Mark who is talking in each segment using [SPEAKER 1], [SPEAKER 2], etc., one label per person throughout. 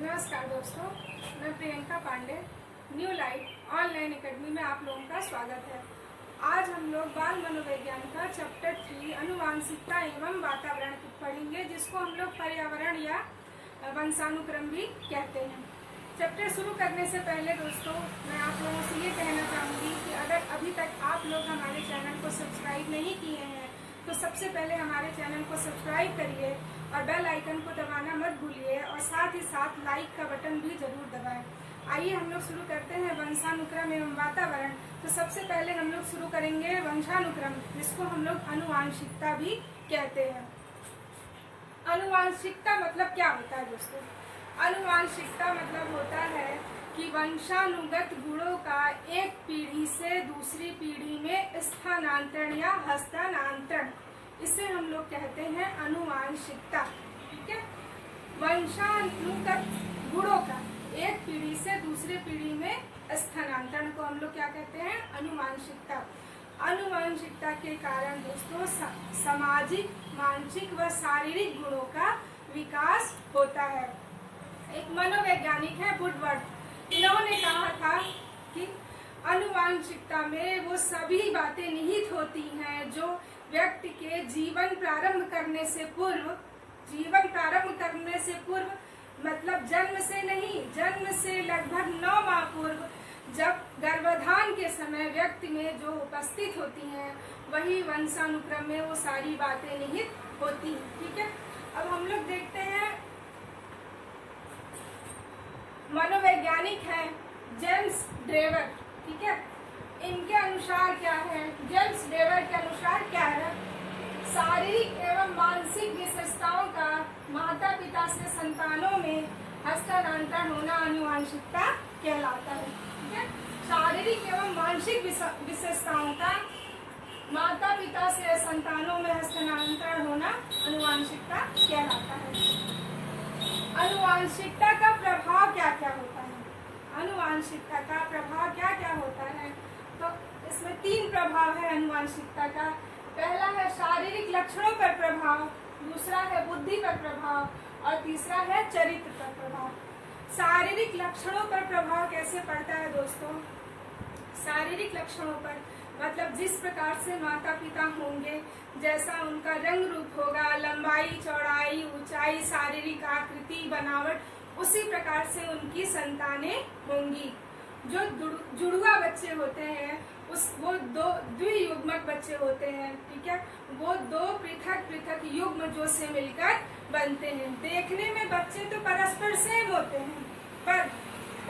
[SPEAKER 1] नमस्कार दोस्तों, मैं Priyanka Pandey new life online academy में आप लोगों का स्वागत है। आज हम लोग बाल मनोविज्ञान का चैप्टर 3 अनुवांशिकता एवं वातावरण पढ़ेंगे, जिसको हम लोग पर्यावरण या वंशानुक्रम भी कहते हैं। चैप्टर शुरू करने से पहले दोस्तों मैं आप लोगों से ये कहना चाहूँगी कि अगर अभी तक आप लोग हमारे चैनल को सब्सक्राइब नहीं किए हैं तो सबसे पहले हमारे चैनल को सब्सक्राइब करिए और बेल आइकन को दबाना मत भूलिए और साथ ही साथ लाइक का बटन भी जरूर दबाएं। आइए हम लोग शुरू करते हैं वंशानुक्रम एवं वातावरण। तो सबसे पहले हम लोग शुरू करेंगे वंशानुक्रम, जिसको हम लोग अनुवांशिकता भी कहते हैं। अनुवांशिकता मतलब क्या होता है दोस्तों? अनुवांशिकता मतलब होता है कि वंशानुगत गुणों का एक पीढ़ी से दूसरी पीढ़ी में स्थानांतरण या हस्तांतरण, इसे हम लोग कहते हैं अनुवांशिकता। ठीक है, वंशानुगत गुणों का एक पीढ़ी से दूसरे पीढ़ी में स्थानांतरण को हम लोग क्या कहते हैं? अनुवांशिकता। अनुवांशिकता के कारण दोस्तों सामाजिक, मानसिक व शारीरिक गुणों का विकास होता है। एक मनोवैज्ञानिक है वुडवर्ड, इन्होंने कहा था कि अनुवांशिकता में वो सभी बातें निहित होती हैं जो व्यक्ति के जीवन प्रारंभ करने से पूर्व मतलब जन्म से नहीं, जन्म से लगभग 9 माह पूर्व जब गर्भाधान के समय व्यक्ति में जो उपस्थित होती हैं वही वंशानुक्रम में वो सारी बातें निहित होती हैं। ठीक है, अब हम लोग देखते हैं मनोवैज्ञानिक है जेम्स ड्रेवर। ठीक है, इनके अनुसार क्या है? जेम्स ड्रेवर के अनुसार क्या है? शारीरिक एवं मानसिक विशेषताओं का माता पिता से संतानों में हस्तांतरण होना अनुवांशिकता कहलाता है। ठीक है, शारीरिक एवं मानसिक विशेषताओं का माता पिता से संतानों में हस्तांतरण होना अनुवांशिकता कहलाता है। अनुवांशिकता का प्रभाव क्या क्या होता है? अनुवांशिकता का प्रभाव क्या क्या होता है? तो इसमें 3 प्रभाव है अनुवांशिकता का। पहला है शारीरिक लक्षणों पर प्रभाव, दूसरा है बुद्धि पर प्रभाव और तीसरा है चरित्र पर प्रभाव। शारीरिक लक्षणों पर प्रभाव कैसे पड़ता है दोस्तों? शारीरिक लक्षणों पर मतलब जिस प्रकार से माता पिता होंगे, जैसा उनका रंग रूप होगा, लंबाई, चौड़ाई, ऊंचाई, शारीरिक आकृति, बनावट, उसी प्रकार से उनकी संतानें होंगी। जो जुड़वा बच्चे होते हैं वो 2 द्वियुग्मक बच्चे होते हैं। ठीक है, वो 2 पृथक पृथक युग्म जो से मिलकर बनते हैं। देखने में बच्चे तो परस्पर सेम होते हैं, पर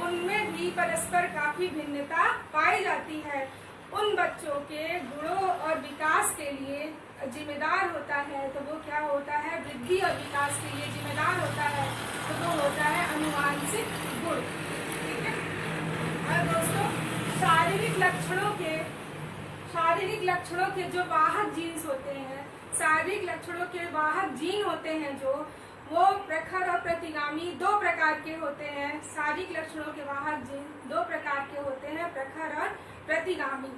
[SPEAKER 1] उनमें भी परस्पर काफी भिन्नता पाई जाती है। उन बच्चों के गुणों और विकास के लिए जिम्मेदार होता है, तो वो क्या होता है? वृद्धि और विकास के लिए जिम्मेदार होता है, तो वो होता है अनुवांशिक गुण। ठीक है, और दोस्तों शारीरिक लक्षणों के जो वाहक जीन्स होते हैं, शारीरिक लक्षणों के वाहक जीन होते हैं जो वो प्रखर और प्रतिगामी 2 प्रकार के होते हैं। शारीरिक लक्षणों के वाहक जीन 2 प्रकार के होते हैं, प्रखर और प्रतिगामी।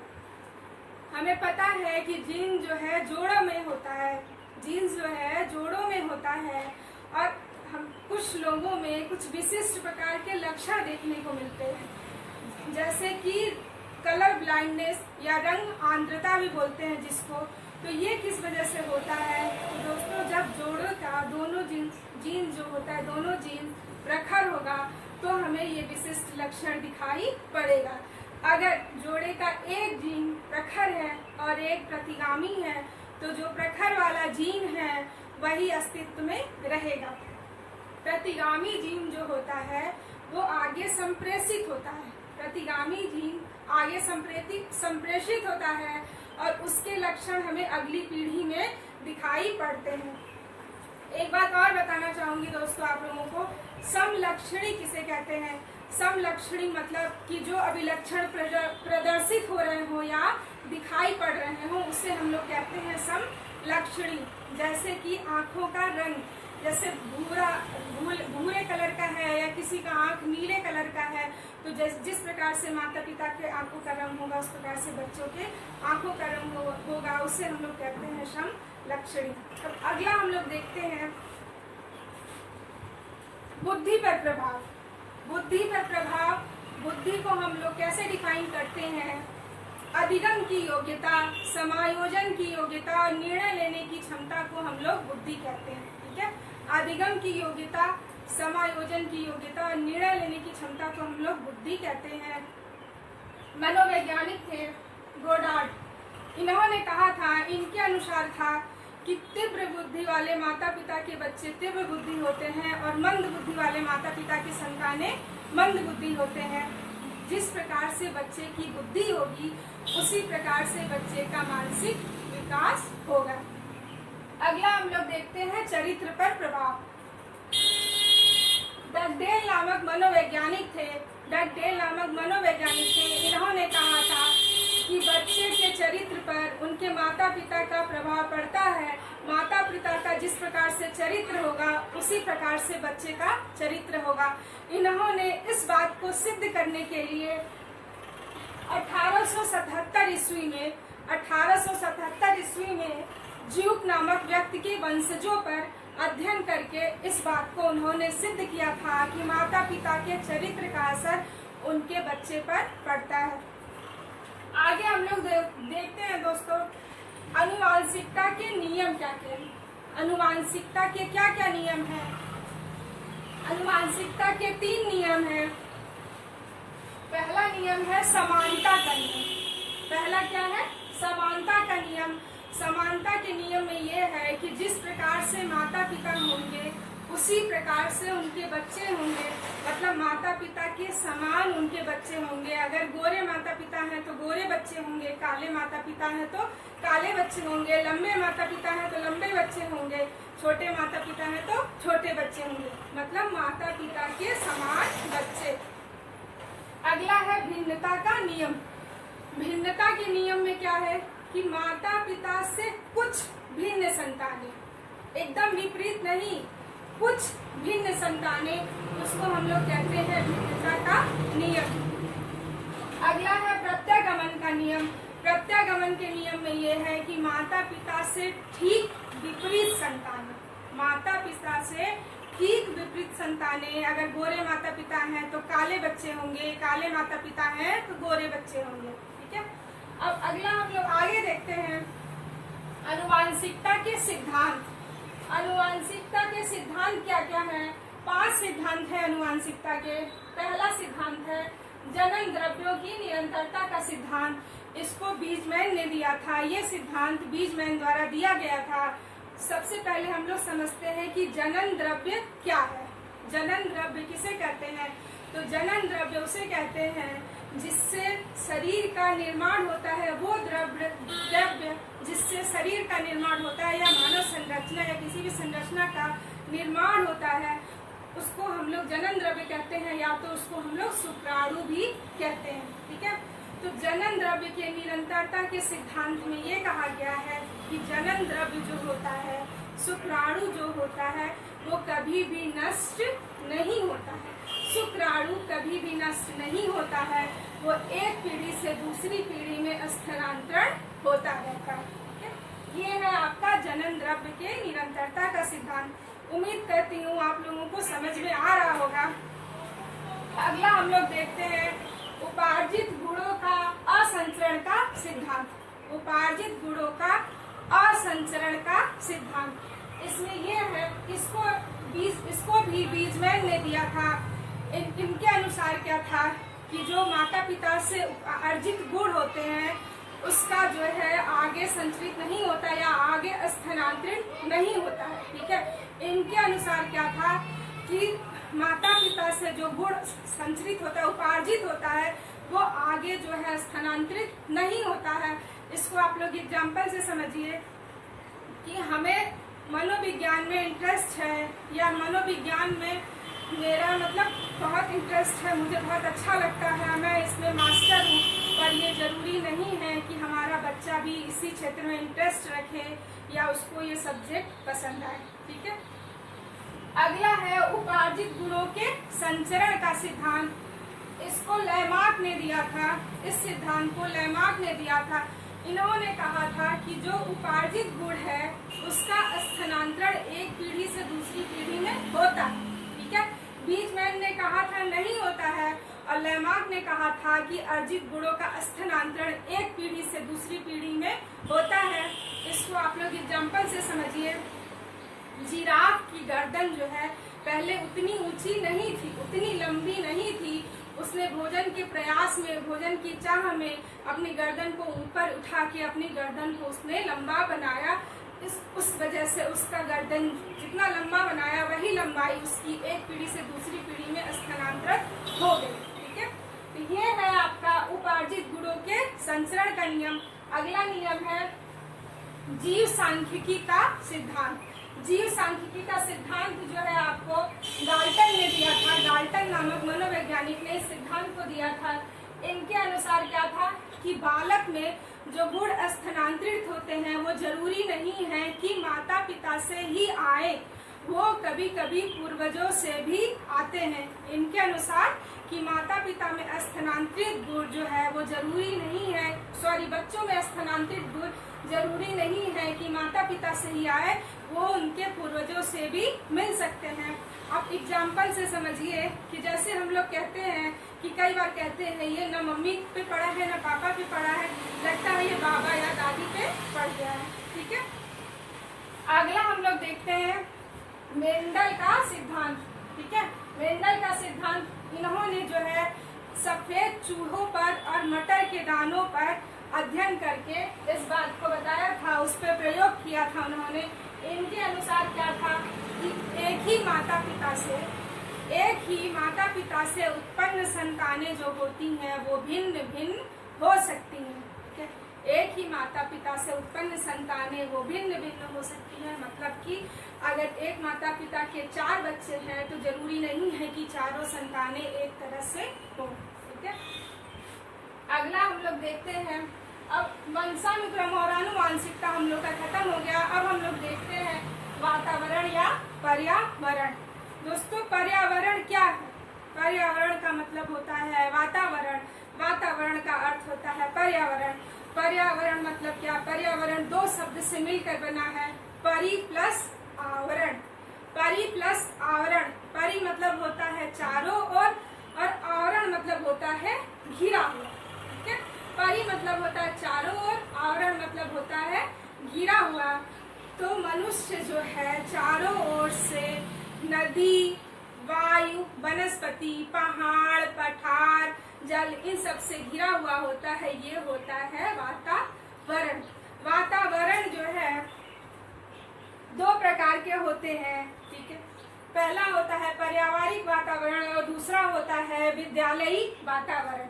[SPEAKER 1] हमें पता है कि जीन जो है जोड़ों में होता है, जीन्स जो है जोड़ों में होता है, और हम कुछ लोगों में कुछ विशिष्ट प्रकार के लक्षण देखने को मिलते हैं, जैसे कि कलर ब्लाइंडनेस या रंग आंद्रता भी बोलते हैं जिसको। तो ये किस वजह से होता है? तो दोस्तों जब जोड़ों का दोनों जीन जो होता है, दोनों जीन प्रखर होगा तो हमें ये विशिष्ट लक्षण दिखाई पड़ेगा। अगर जोड़े का एक जीन प्रखर है और एक प्रतिगामी है तो जो प्रखर वाला जीन है वही अस्तित्व में रहेगा। प्रतिगामी जीन जो होता है वो आगे संप्रेषित होता है, प्रतिगामी जीन आगे संप्रेषित होता है और उसके लक्षण हमें अगली पीढ़ी में दिखाई पड़ते हैं। एक बात और बताना चाहूंगी दोस्तों आप लोगों को, समलक्षणी किसे कहते हैं? समलक्षणी मतलब कि जो अभिलक्षण प्रदर्शित हो रहे हो या दिखाई पड़ रहे हो उसे हम लोग कहते हैं समलक्षणी। जैसे कि आंखों का रंग, जैसे भूरे कलर का है या किसी का आंख नीले कलर का है, तो जिस प्रकार से माता पिता के आंखों का रंग होगा उस प्रकार से बच्चों के आंखों का रंग होगा, उसे हम लोग कहते हैं समलक्षणी। अब अगला हम लोग देखते हैं बुद्धि पर प्रभाव। बुद्धि पर प्रभाव, बुद्धि को हम लोग कैसे डिफाइन करते हैं? अधिगम की योग्यता, समायोजन की योग्यता और निर्णय लेने की क्षमता को हम लोग बुद्धि कहते हैं। ठीक है, अधिगम की योग्यता, समायोजन की योग्यता और निर्णय लेने की क्षमता को हम लोग बुद्धि कहते हैं। मनोवैज्ञानिक थे गोडार्ड। इन्होंने कहा था, इनके अनुसार था कि तीव्र बुद्धि वाले माता पिता के बच्चे तीव्र बुद्धि होते हैं और मंद बुद्धि वाले माता पिता की संतानें मंद बुद्धि होते हैं। जिस प्रकार से बच्चे की बुद्धि होगी उसी प्रकार से बच्चे का मानसिक विकास होगा। अगला हम लोग देखते हैं चरित्र पर प्रभाव। डगडेल नामक मनोवैज्ञानिक थे। इन्होंने कहा था कि बच्चे के चरित्र पर उनके माता पिता का प्रभाव पड़ता है। माता पिता का जिस प्रकार से चरित्र होगा उसी प्रकार से बच्चे का चरित्र होगा। इन्होंने इस बात को सिद्ध करने के लिए 1877 ईस्वी में ज्यूक नामक व्यक्ति के वंशजों पर अध्ययन करके इस बात को उन्होंने सिद्ध किया था कि माता पिता के चरित्र का असर उनके बच्चे पर पड़ता है। आगे हम लोग देखते हैं दोस्तों, अनुवांशिकता के नियम क्या क्या हैं। अनुवांशिकता के क्या क्या नियम हैं? अनुवांशिकता के 3 नियम हैं। पहला नियम है समानता का नियम। पहला क्या है? समानता का नियम। समानता के नियम में यह है कि जिस प्रकार से माता पिता होंगे उसी प्रकार से उनके बच्चे होंगे, मतलब माता पिता के समान उनके बच्चे होंगे। अगर गोरे माता पिता हैं तो गोरे बच्चे होंगे, काले माता पिता हैं तो काले बच्चे होंगे, लंबे माता पिता हैं तो लंबे बच्चे होंगे, छोटे माता पिता हैं तो छोटे बच्चे होंगे, मतलब माता पिता के समान बच्चे। अगला है भिन्नता का नियम। भिन्नता के नियम में क्या है कि माता पिता से कुछ भिन्न संतानें, एकदम विपरीत नहीं, कुछ भिन्न संतानें, उसको हम लोग कहते हैं भिन्नता का नियम। अगला है प्रत्यागमन का नियम। प्रत्यागमन के नियम में यह है कि माता पिता से ठीक विपरीत संतानें, माता पिता से ठीक विपरीत संतानें, अगर गोरे माता पिता हैं तो काले बच्चे होंगे, काले माता पिता हैं तो गोरे बच्चे होंगे। ठीक है, अब अगला हम लोग आगे देखते हैं अनुवांशिकता के सिद्धांत। अनुवांशिकता के सिद्धांत क्या क्या हैं? 5 सिद्धांत है अनुवांशिकता के। पहला सिद्धांत है जनन द्रव्यों की निरंतरता का सिद्धांत। इसको बीजमैन ने दिया था। ये सिद्धांत बीजमैन द्वारा दिया गया था। सबसे पहले हम लोग समझते हैं कि जनन द्रव्य क्या है। जनन द्रव्य किसे कहते हैं? तो जनन द्रव्य उसे कहते हैं जिससे शरीर का निर्माण होता है, वो द्रव्य जिससे शरीर का निर्माण होता है या मानव संरचना या किसी भी संरचना का निर्माण होता है, उसको हम लोग जनन द्रव्य कहते हैं, या तो उसको हम लोग शुक्राणु भी कहते हैं। ठीक है, तो जनन द्रव्य के निरंतरता के सिद्धांत में ये कहा गया है कि जनन द्रव्य जो होता है, शुक्राणु जो होता है, वो कभी भी नष्ट नहीं होता है। शुक्राणु कभी भी नष्ट नहीं होता है, वो एक पीढ़ी से दूसरी पीढ़ी में स्थानांतरण होता रहता है। ये है आपका जनन द्रव्य के निरंतरता का सिद्धांत। उम्मीद करती हूँ आप लोगों को समझ में आ रहा होगा। अगला हम लोग देखते हैं उपार्जित गुणों का असंचरण का सिद्धांत। उपार्जित गुणों का असंचरण का सिद्धांत। इसमें यह है, इसको भी बीजमैन ने दिया था। इनके अनुसार क्या था कि जो माता पिता से अर्जित गुण होते हैं उसका जो है आगे संचरित नहीं होता या आगे स्थानांतरित नहीं होता है। ठीक है, इनके अनुसार क्या था कि माता पिता से जो गुण संचरित होता है, उपार्जित होता है, वो आगे जो है स्थानांतरित नहीं होता है। इसको आप लोग एग्जाम्पल से समझिए कि हमें मनोविज्ञान में इंटरेस्ट है या मनोविज्ञान में मेरा मतलब बहुत इंटरेस्ट है, मुझे बहुत अच्छा लगता है, मैं इसमें मास्टर हूँ, पर ये जरूरी नहीं है कि हमारा बच्चा भी इसी क्षेत्र में इंटरेस्ट रखे या उसको ये सब्जेक्ट पसंद आए। ठीक है, अगला है उपार्जित गुणों के संचरण का सिद्धांत। इसको लैमार्क ने दिया था। इस सिद्धांत को लैमार्क ने दिया था। इन्होंने कहा था कि जो उपार्जित गुण है उसका स्थानांतरण एक पीढ़ी से दूसरी पीढ़ी में होता है। ठीक है, लेमार्क ने कहा था कि अर्जित गुणों का स्थानांतरण एक पीढ़ी से दूसरी पीढ़ी में होता है। इसको आप लोग एग्जाम्पल से समझिए। जिराफ की गर्दन जो है पहले उतनी ऊंची नहीं थी, उतनी लंबी नहीं थी। उसने भोजन के प्रयास में, भोजन की चाह में अपनी गर्दन को ऊपर उठा के अपनी गर्दन को उसने लंबा बनाया। उस वजह से उसका गर्दन जितना लंबा बनाया वही लंबाई उसकी एक पीढ़ी से दूसरी पीढ़ी में स्थानांतरित हो गई। ठीक है, तो ये है आपका उपार्जित गुणों के संचरण का नियम। अगला नियम है जीव सांख्यिकी का सिद्धांत। जीव सांख्यिकी का सिद्धांत जो है आपको डाल्टन ने दिया था। डाल्टन नामक मनोवैज्ञानिक ने इस सिद्धांत को दिया था। इनके अनुसार क्या था कि बालक में जो गुण स्थानांतरित होते हैं वो जरूरी नहीं है कि माता पिता से ही आए, वो कभी कभी पूर्वजों से भी आते हैं। इनके अनुसार कि माता पिता में स्थानांतरित गुण जो है वो जरूरी नहीं है, बच्चों में स्थानांतरित गुण जरूरी नहीं है कि माता पिता से ही आए, वो उनके पूर्वजों से भी मिल सकते हैं। आप एग्जाम्पल से समझिए कि जैसे हम लोग कहते हैं कि कई बार कहते हैं ये न मम्मी पे पड़ा है न पापा पे पड़ा है, लगता है ये बाबा या दादी पे पड़ गया है। ठीक है, अगला हम लोग देखते हैं मेंडल का सिद्धांत। ठीक है, मेंडल का सिद्धांत, इन्होंने जो है सफेद चूहों पर और मटर के दानों पर अध्ययन करके इस बात को बताया था, उस पर प्रयोग किया था उन्होंने। इनके अनुसार क्या था कि एक ही माता पिता से उत्पन्न संतानें जो होती हैं वो भिन्न भिन्न हो सकती हैं। ठीक है, एक ही माता पिता से उत्पन्न संतानें वो भिन्न भिन्न हो सकती हैं। मतलब कि अगर एक माता पिता के 4 बच्चे हैं तो जरूरी नहीं है कि चारों संतानें एक तरह से हो। ठीक है, अगला हम लोग देखते हैं, अब वंशानुक्रम और आनुवांशिकता हम लोग का खत्म हो गया। अब हम लोग देखते हैं वातावरण या पर्यावरण। दोस्तों, पर्यावरण क्या है? पर्यावरण का मतलब होता है वातावरण, वातावरण का अर्थ होता है पर्यावरण। पर्यावरण मतलब क्या? पर्यावरण 2 शब्द से मिलकर बना है, परि प्लस आवरण। परि प्लस आवरण, परि मतलब होता है चारों ओर और आवरण मतलब होता है घिरा हुआ। ठीक है, परि मतलब होता है चारों ओर, आवरण मतलब होता है घिरा हुआ। तो मनुष्य जो है चारों ओर से नदी, वायु, वनस्पति, पहाड़, पठार, जल, इन सब से घिरा हुआ होता है। ये होता है वातावरण। वातावरण जो है 2 प्रकार के होते हैं। ठीक है, पहला होता है पारिवारिक वातावरण और दूसरा होता है विद्यालयी वातावरण।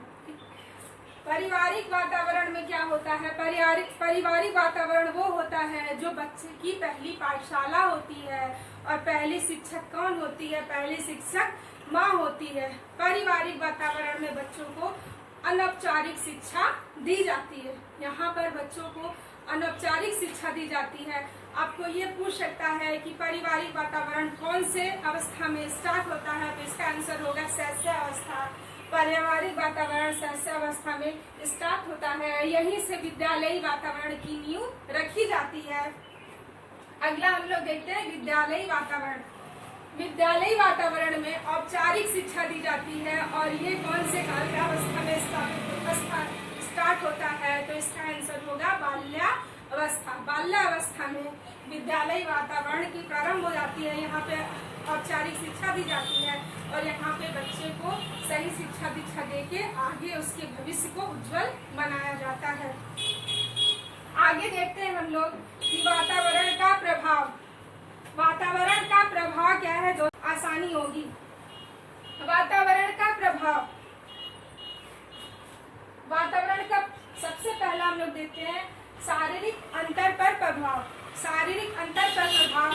[SPEAKER 1] पारिवारिक वातावरण में क्या होता है? पारिवारिक वातावरण वो होता है जो बच्चे की पहली पाठशाला होती है और पहली शिक्षक कौन होती है? पहली शिक्षक माँ होती है। पारिवारिक वातावरण में बच्चों को अनौपचारिक शिक्षा दी जाती है। यहाँ पर बच्चों को अनौपचारिक शिक्षा दी जाती है। आपको ये पूछ सकता है कि पारिवारिक वातावरण कौन से अवस्था में स्टार्ट होता है, तो इसका आंसर होगा शैशव अवस्था। पारिवारिक वातावरण शैशव अवस्था में स्टार्ट होता है, यहीं से विद्यालयी वातावरण की नींव रखी जाती है। अगला हम लोग देखते हैं विद्यालयी वातावरण। विद्यालयी वातावरण में औपचारिक शिक्षा दी जाती है और ये कौन से अवस्था में स्टार्ट होता है, तो इसका आंसर होगा बाल्यावस्था। बाल्यावस्था में विद्यालयी वातावरण की प्रारंभ हो जाती है। यहाँ पे औपचारिक शिक्षा दी जाती है और यहाँ पे बच्चे को सही शिक्षा दीक्षा देके आगे उसके भविष्य को उज्जवल बनाया जाता है। आगे देखते हैं हम लोग कि वातावरण का प्रभाव। वातावरण का प्रभाव क्या है? आसानी होगी। वातावरण का प्रभाव, वातावरण का सबसे पहला हम लोग देखते हैं शारीरिक अंतर पर प्रभाव। शारीरिक अंतर पर प्रभाव,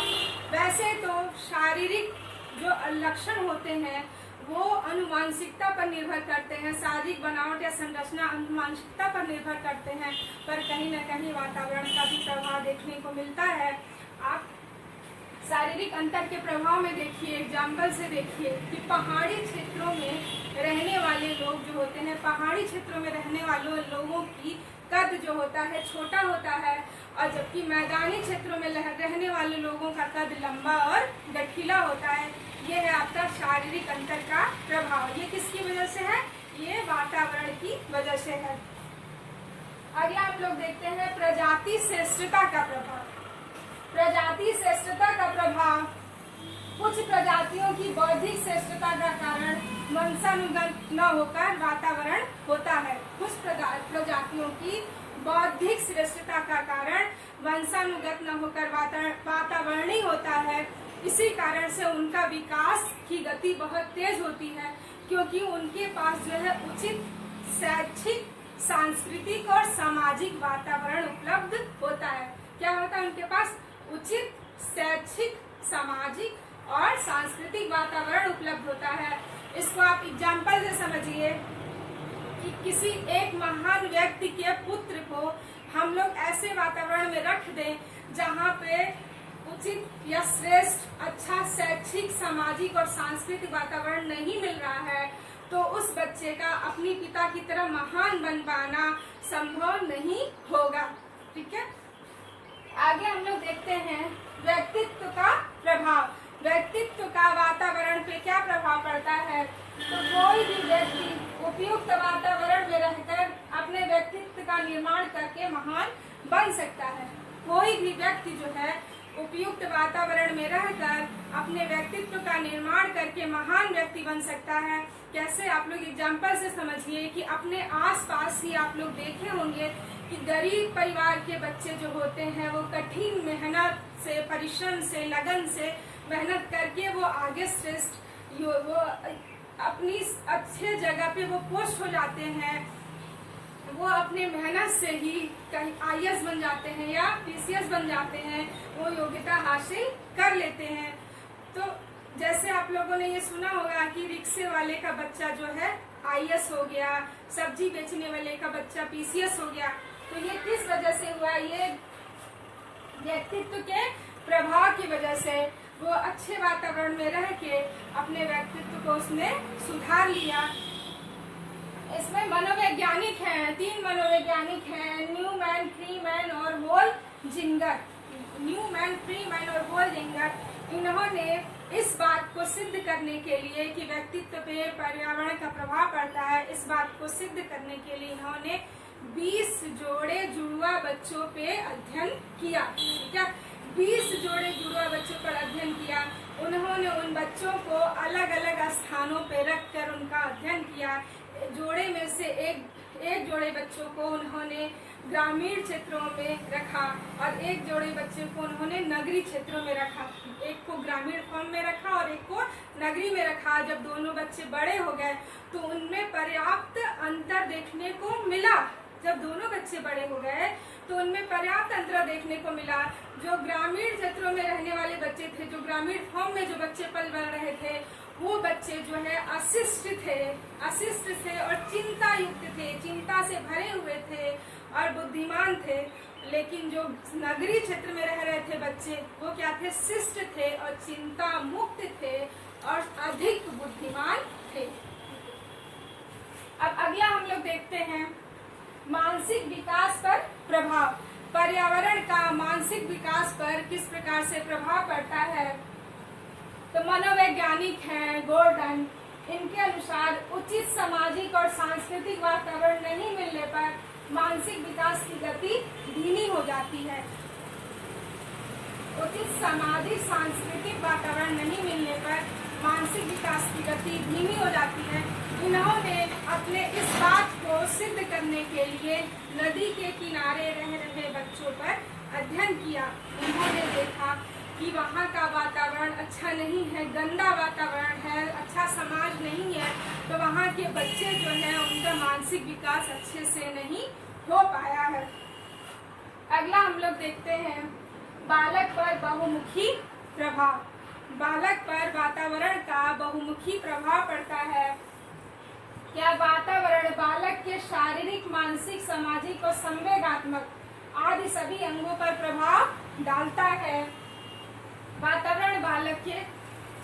[SPEAKER 1] वैसे तो शारीरिक जो लक्षण होते हैं वो आनुवांशिकता पर निर्भर करते हैं। शारीरिक बनावट या संरचना आनुवांशिकता पर निर्भर करते हैं, पर कहीं न कहीं वातावरण का भी प्रभाव देखने को मिलता है। आप शारीरिक अंतर के प्रभाव में देखिए, एग्जाम्पल से देखिए कि पहाड़ी क्षेत्रों में रहने वाले लोग जो होते हैं, पहाड़ी क्षेत्रों में रहने वाले लोगों की कद जो होता है छोटा होता है, और जबकि मैदानी क्षेत्रों में रहने वाले लोगों का कद लंबा और गठीला होता है। ये है आपका शारीरिक अंतर का प्रभाव। ये किसकी वजह से है? ये वातावरण की वजह से है। अगला हम लोग देखते हैं प्रजाति श्रेष्ठता का प्रभाव। प्रजाति श्रेष्ठता का प्रभाव कुछ प्रजातियों की बौद्धिक श्रेष्ठता का कारण वंशानुगत न होकर वातावरण होता है। कुछ प्रजातियों की बौद्धिक श्रेष्ठता का कारण वंशानुगत न होकर वातावरणीय होता है। इसी कारण से उनका विकास की गति बहुत तेज होती है, क्योंकि उनके पास जो है उचित शैक्षिक, सांस्कृतिक और सामाजिक वातावरण उपलब्ध होता है। क्या होता है उनके पास? उचित शैक्षिक, सामाजिक और सांस्कृतिक वातावरण उपलब्ध होता है। इसको आप एग्जाम्पल से समझिए कि किसी एक महान व्यक्ति के पुत्र को हम लोग ऐसे वातावरण में रख दें जहाँ पे उचित या श्रेष्ठ, अच्छा शैक्षिक, सामाजिक और सांस्कृतिक वातावरण नहीं मिल रहा है, तो उस बच्चे का अपनी पिता की तरह महान बन पाना संभव नहीं होगा। ठीक है, आगे हम लोग देखते हैं व्यक्तित्व का प्रभाव। व्यक्तित्व का वातावरण पे क्या प्रभाव पड़ता है? तो कोई भी व्यक्ति उपयुक्त वातावरण में रहकर अपने व्यक्तित्व का निर्माण करके महान बन सकता है। कोई भी व्यक्ति जो है उपयुक्त वातावरण में रहकर अपने व्यक्तित्व का निर्माण करके महान व्यक्ति बन सकता है। कैसे? आप लोग एग्जाम्पल से समझिए कि अपने आसपास ही आप लोग देखे होंगे कि गरीब परिवार के बच्चे जो होते हैं वो कठिन मेहनत से, परिश्रम से, लगन से मेहनत करके वो आगे श्रेष्ठ, वो अपनी अच्छे जगह पे वो पोस्ट हो जाते हैं। वो अपने मेहनत से ही कहीं IAS बन जाते हैं या PCS बन जाते हैं, वो योग्यता हासिल कर लेते हैं। तो जैसे आप लोगों ने ये सुना होगा कि रिक्शे वाले का बच्चा जो है IAS हो गया, सब्जी बेचने वाले का बच्चा PCS हो गया। तो ये किस वजह से हुआ? ये व्यक्तित्व के प्रभाव की वजह से। वो अच्छे वातावरण में रह के अपने व्यक्तित्व को उसने सुधार लिया। इसमें मनोवैज्ञानिक हैं, 3 मनोवैज्ञानिक हैं, न्यूमैन, फ्रीमैन और वोल्जिंगर। न्यूमैन, फ्रीमैन और वोल्जिंगर, इन्होंने इस बात को सिद्ध करने के लिए कि व्यक्तित्व पे पर्यावरण का प्रभाव पड़ता है, इस बात को सिद्ध करने के लिए इन्होंने 20 जोड़े जुड़वा बच्चों पे अध्ययन किया। क्या? 20 जोड़े जुड़वा बच्चों पर अध्ययन किया। उन्होंने उन बच्चों को अलग अलग स्थानों पे रखकर उनका अध्ययन किया। जोड़े में से एक जोड़े बच्चों को उन्होंने ग्रामीण क्षेत्रों में रखा और एक जोड़े बच्चों को उन्होंने नगरीय क्षेत्रों में रखा। एक को ग्रामीण फॉर्म में रखा और एक को नगरीय में रखा। जब दोनों बच्चे बड़े हो गए तो उनमें पर्याप्त अंतर देखने को मिला। जब दोनों बच्चे बड़े हो गए तो उनमें पर्याप्त अंतर देखने को मिला। जो ग्रामीण क्षेत्रों में रहने वाले बच्चे थे, जो ग्रामीण फॉर्म में जो बच्चे पल बढ़ रहे थे, वो बच्चे जो है अशिष्ट थे और चिंता युक्त थे, चिंता से भरे हुए थे और बुद्धिमान थे। लेकिन जो नगरीय क्षेत्र में रह रहे थे बच्चे, वो क्या थे? शिष्ट थे और चिंता मुक्त थे और अधिक बुद्धिमान थे। अब अगला हम लोग देखते हैं मानसिक विकास पर प्रभाव। पर्यावरण का मानसिक विकास पर किस प्रकार से प्रभाव पड़ता है? तो मनोवैज्ञानिक हैं गोर्डन, इनके अनुसार उचित सामाजिक और सांस्कृतिक वातावरण नहीं मिलने पर मानसिक विकास की गति धीमी हो जाती है। उचित सामाजिक सांस्कृतिक वातावरण नहीं मिलने पर मानसिक विकास की गति धीमी हो जाती है। इन्होंने अपने इस बात को सिद्ध करने के लिए नदी के किनारे रह रहे बच्चों पर अध्ययन किया। उन्होंने देखा कि वहाँ का वातावरण अच्छा नहीं है, गंदा वातावरण है, अच्छा समाज नहीं है, तो वहाँ के बच्चे जो हैं उनका मानसिक विकास अच्छे से नहीं हो पाया है। अगला हम लोग देखते हैं बालक पर बहुमुखी प्रभाव। बालक पर वातावरण का बहुमुखी प्रभाव पड़ता है। क्या वातावरण बालक के शारीरिक, मानसिक, सामाजिक और संवेगात्मक आदि सभी अंगों पर प्रभाव डालता है। वातावरण बालक के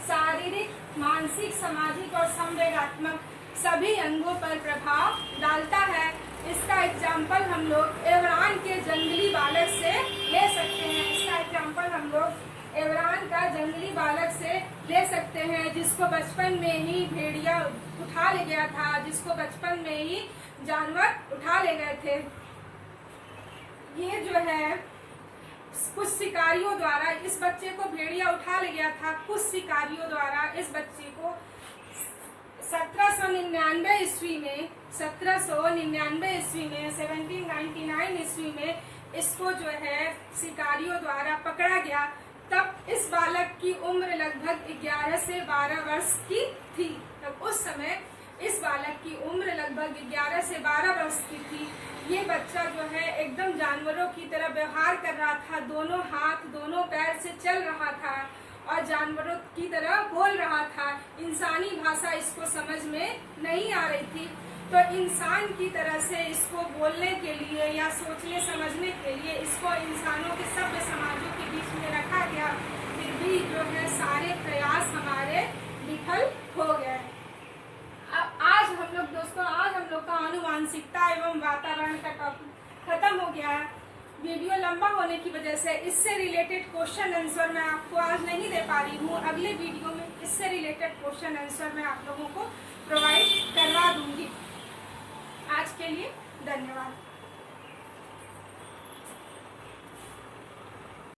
[SPEAKER 1] शारीरिक, मानसिक, सामाजिक और संवेगात्मक सभी अंगों पर प्रभाव डालता है। इसका एग्जाम्पल हम लोग इमरान के जंगली बालक से ले सकते हैं। इसका एग्जाम्पल हम लोग एवरान का जंगली बालक से ले सकते हैं, जिसको बचपन में ही भेड़िया उठा ले गया था, जिसको बचपन में ही जानवर उठा ले गए थे। ये जो है कुछ शिकारियों द्वारा इस बच्चे को भेड़िया उठा ले गया था। कुछ शिकारियों द्वारा इस बच्चे को 1799 ईस्वी में 1799 ईस्वी में 1799 ईस्वी में इसको जो है शिकारियों द्वारा पकड़ा गया। तब इस बालक की उम्र लगभग 11 से 12 वर्ष की थी। तब उस समय इस बालक की उम्र लगभग 11 से 12 वर्ष की थी। ये बच्चा जो है एकदम जानवरों की तरह व्यवहार कर रहा था, दोनों हाथ दोनों पैर से चल रहा था और जानवरों की तरह बोल रहा था। इंसानी भाषा इसको समझ में नहीं आ रही थी, तो इंसान की तरह से इसको बोलने के लिए या सोचने समझने के लिए इसको इंसानों के सभ्य समाजों के बीच में रखा गया। फिर भी जो है सारे प्रयास हमारे विफल हो गए। आज हम लोग का आनुवांशिकता एवं वातावरण का टॉपिक खत्म हो गया है। वीडियो लंबा होने की वजह से इससे रिलेटेड क्वेश्चन आंसर मैं आपको आज नहीं दे पा रही हूँ। अगले वीडियो में इससे रिलेटेड क्वेश्चन आंसर मैं आप लोगों को प्रोवाइड करवा दूंगी। आज के लिए धन्यवाद।